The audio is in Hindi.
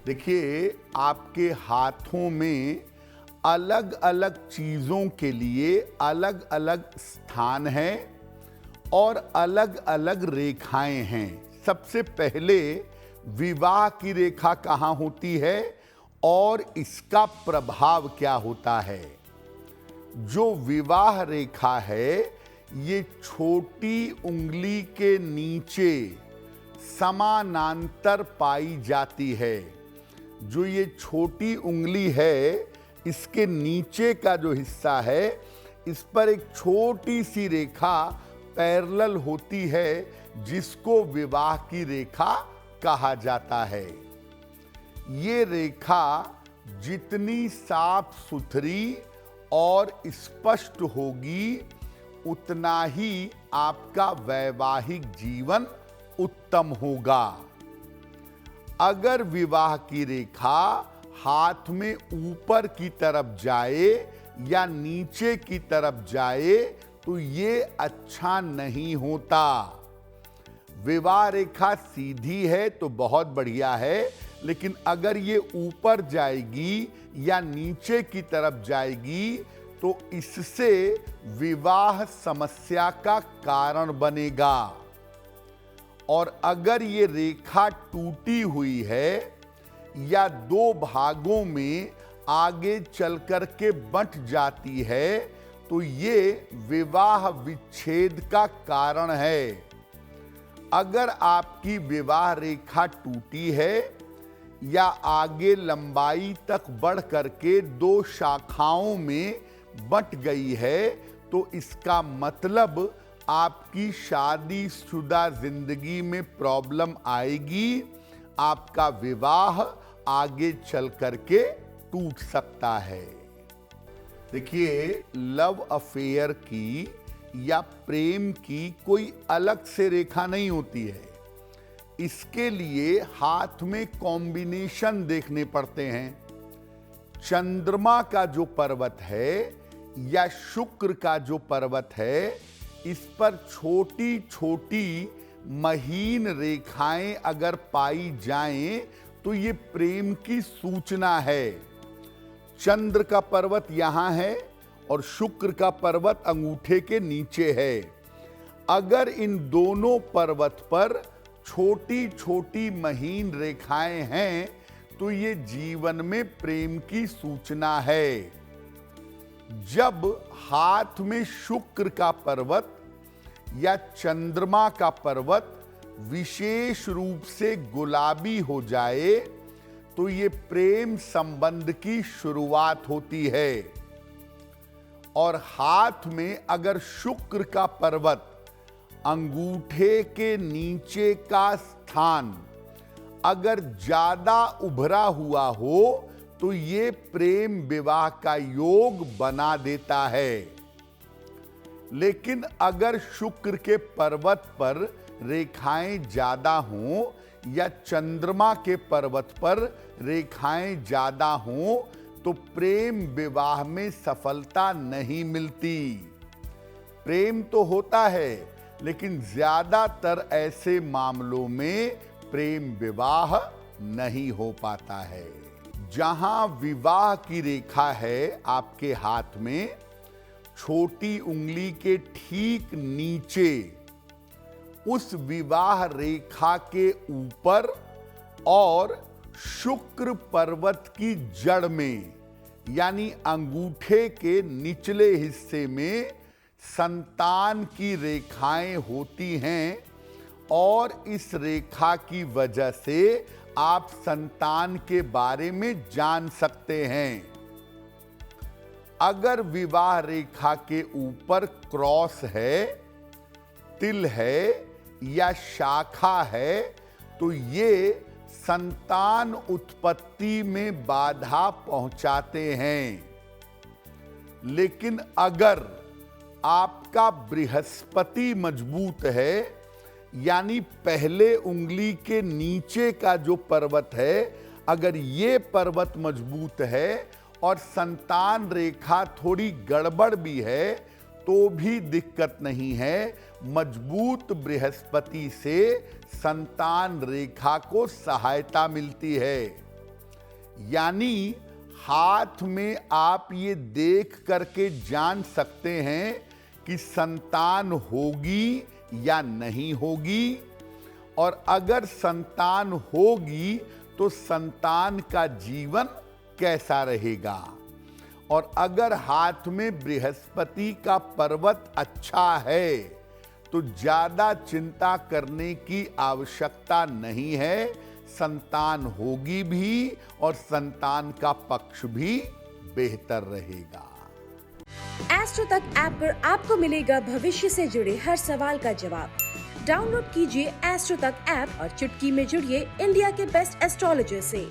देखिए, आपके हाथों में अलग अलग चीज़ों के लिए अलग अलग स्थान हैं और अलग अलग रेखाएं हैं। सबसे पहले विवाह की रेखा कहाँ होती है और इसका प्रभाव क्या होता है। जो विवाह रेखा है ये छोटी उंगली के नीचे समानांतर पाई जाती है। जो ये छोटी उंगली है इसके नीचे का जो हिस्सा है इस पर एक छोटी सी रेखा पैरेलल होती है जिसको विवाह की रेखा कहा जाता है। ये रेखा जितनी साफ सुथरी और स्पष्ट होगी उतना ही आपका वैवाहिक जीवन उत्तम होगा। अगर विवाह की रेखा हाथ में ऊपर की तरफ जाए या नीचे की तरफ जाए तो ये अच्छा नहीं होता। विवाह रेखा सीधी है तो बहुत बढ़िया है, लेकिन अगर ये ऊपर जाएगी या नीचे की तरफ जाएगी तो इससे विवाह समस्या का कारण बनेगा। और अगर ये रेखा टूटी हुई है या दो भागों में आगे चल कर के बंट जाती है तो ये विवाह विच्छेद का कारण है। अगर आपकी विवाह रेखा टूटी है या आगे लंबाई तक बढ़ करके दो शाखाओं में बंट गई है तो इसका मतलब आपकी शादीशुदा जिंदगी में प्रॉब्लम आएगी। आपका विवाह आगे चल करके टूट सकता है। देखिए, लव अफेयर की या प्रेम की कोई अलग से रेखा नहीं होती है। इसके लिए हाथ में कॉम्बिनेशन देखने पड़ते हैं। चंद्रमा का जो पर्वत है या शुक्र का जो पर्वत है इस पर छोटी छोटी महीन रेखाएं अगर पाई जाएं तो ये प्रेम की सूचना है। चंद्र का पर्वत यहां है और शुक्र का पर्वत अंगूठे के नीचे है। अगर इन दोनों पर्वत पर छोटी छोटी महीन रेखाएं हैं तो ये जीवन में प्रेम की सूचना है। जब हाथ में शुक्र का पर्वत या चंद्रमा का पर्वत विशेष रूप से गुलाबी हो जाए तो ये प्रेम संबंध की शुरुआत होती है। और हाथ में अगर शुक्र का पर्वत अंगूठे के नीचे का स्थान अगर ज्यादा उभरा हुआ हो तो ये प्रेम विवाह का योग बना देता है। लेकिन अगर शुक्र के पर्वत पर रेखाएं ज्यादा हों या चंद्रमा के पर्वत पर रेखाएं ज्यादा हों तो प्रेम विवाह में सफलता नहीं मिलती। प्रेम तो होता है लेकिन ज्यादातर ऐसे मामलों में प्रेम विवाह नहीं हो पाता है। जहां विवाह की रेखा है आपके हाथ में, छोटी उंगली के ठीक नीचे उस विवाह रेखा के ऊपर और शुक्र पर्वत की जड़ में यानी अंगूठे के निचले हिस्से में संतान की रेखाएं होती हैं और इस रेखा की वजह से आप संतान के बारे में जान सकते हैं। अगर विवाह रेखा के ऊपर क्रॉस है, तिल है या शाखा है तो ये संतान उत्पत्ति में बाधा पहुंचाते हैं। लेकिन अगर आपका बृहस्पति मजबूत है यानी पहले उंगली के नीचे का जो पर्वत है अगर ये पर्वत मजबूत है और संतान रेखा थोड़ी गड़बड़ भी है तो भी दिक्कत नहीं है। मजबूत बृहस्पति से संतान रेखा को सहायता मिलती है। यानी हाथ में आप ये देख करके जान सकते हैं कि संतान होगी या नहीं होगी, और अगर संतान होगी तो संतान का जीवन कैसा रहेगा। और अगर हाथ में बृहस्पति का पर्वत अच्छा है तो ज्यादा चिंता करने की आवश्यकता नहीं है, संतान होगी भी और संतान का पक्ष भी बेहतर रहेगा। एस्ट्रो तक ऐप पर आपको मिलेगा भविष्य से जुड़े हर सवाल का जवाब। डाउनलोड कीजिए एस्ट्रो तक ऐप और चुटकी में जुड़िए इंडिया के बेस्ट एस्ट्रोलॉजर से।